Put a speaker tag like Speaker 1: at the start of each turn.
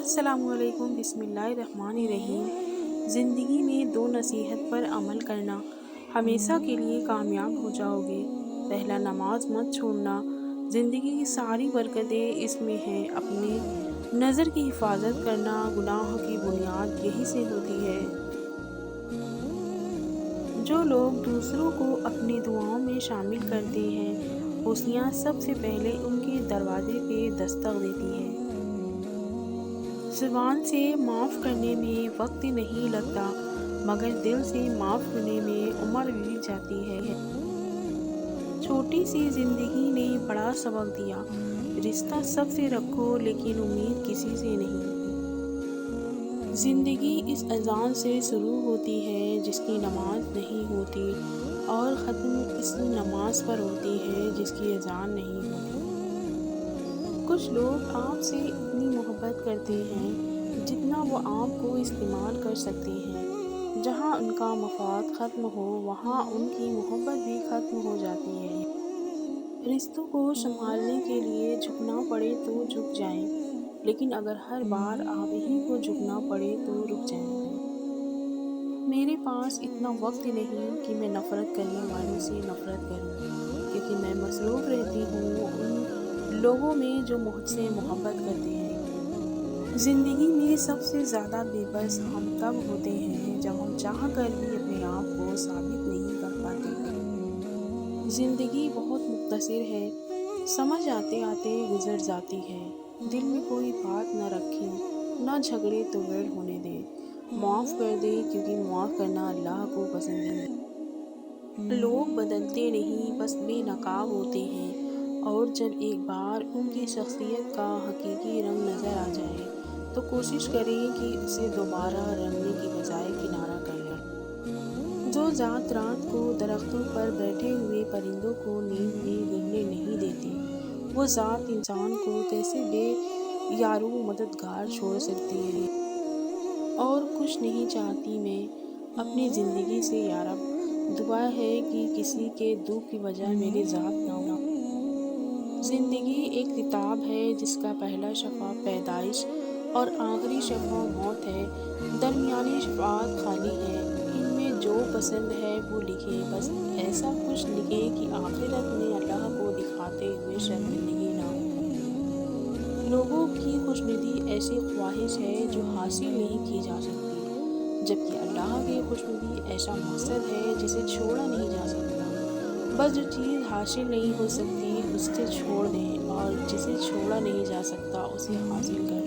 Speaker 1: السلام علیکم، بسم اللہ الرحمن الرحیم۔ زندگی میں دو نصیحت پر عمل کرنا، ہمیشہ کے لیے کامیاب ہو جاؤ گے۔ پہلا، نماز مت چھوڑنا، زندگی کی ساری برکتیں اس میں ہیں۔ اپنے نظر کی حفاظت کرنا، گناہ کی بنیاد یہی سے ہوتی ہے۔ جو لوگ دوسروں کو اپنی دعاؤں میں شامل کرتے ہیں، خوشیاں سب سے پہلے ان کے دروازے پہ دستک دیتی ہیں۔ زبان سے معاف کرنے میں وقت نہیں لگتا، مگر دل سے معاف کرنے میں عمر بیت جاتی ہے۔ چھوٹی سی زندگی نے بڑا سبق دیا، رشتہ سب سے رکھو لیکن امید کسی سے نہیں۔ زندگی اس اذان سے شروع ہوتی ہے جس کی نماز نہیں ہوتی، اور ختم اس نماز پر ہوتی ہے جس کی اذان نہیں ہوتی۔ کچھ لوگ آپ سے اتنی محبت کرتے ہیں جتنا وہ آپ کو استعمال کر سکتے ہیں۔ جہاں ان کا مفاد ختم ہو، وہاں ان کی محبت بھی ختم ہو جاتی ہے۔ رشتوں کو سنبھالنے کے لیے جھکنا پڑے تو جھک جائیں، لیکن اگر ہر بار آپ ہی کو جھکنا پڑے تو رک جائیں۔ میرے پاس اتنا وقت نہیں کہ میں نفرت کرنے والوں سے نفرت کروں، کیونکہ میں مصروف رہتی ہوں ان لوگوں میں جو مجھ سے محبت کرتے ہیں۔ زندگی میں سب سے زیادہ بے بس ہم تب ہوتے ہیں جب ہم چاہ کر بھی اپنے آپ کو ثابت نہیں کر پاتے۔ زندگی بہت مختصر ہے، سمجھ آتے آتے گزر جاتی ہے۔ دل میں کوئی بات نہ رکھیں، نہ جھگڑے تو ورڈ ہونے دیں، معاف کر دیں کیونکہ معاف کرنا اللہ کو پسند ہے۔ لوگ بدلتے نہیں، بس بے نقاب ہوتے ہیں، اور جب ایک بار ان کی شخصیت کا حقیقی رنگ نظر آ جائے تو کوشش کریں کہ اسے دوبارہ رنگنے کی بجائے کنارہ کر لیں۔ جو ذات رات کو درختوں پر بیٹھے ہوئے پرندوں کو نیند میں گرنے نہیں دیتی، وہ ذات انسان کو کیسے بے یارو مددگار چھوڑ سکتی ہے۔ اور کچھ نہیں چاہتی میں اپنی زندگی سے، یا رب دعا ہے کہ کسی کے دکھ کی وجہ میری ذات نہ ہو۔ زندگی ایک کتاب ہے جس کا پہلا صفحہ پیدائش اور آخری صفحہ موت ہے، درمیانی صفحات خالی ہیں۔ ان میں جو پسند ہے وہ لکھیں، بس ایسا کچھ لکھیں کہ آخرت میں اللہ کو دکھاتے ہوئے شرمندگی نہ ہو۔ لوگوں کی خوشنودی ایسی خواہش ہے جو حاصل نہیں کی جا سکتی، جبکہ اللہ کی خوشنودی ایسا مقصد ہے جسے چھوڑا نہیں جا سکتا۔ بس جو چیز حاصل نہیں ہو سکتی اسے چھوڑ دیں، اور جسے چھوڑا نہیں جا سکتا اسے حاصل کر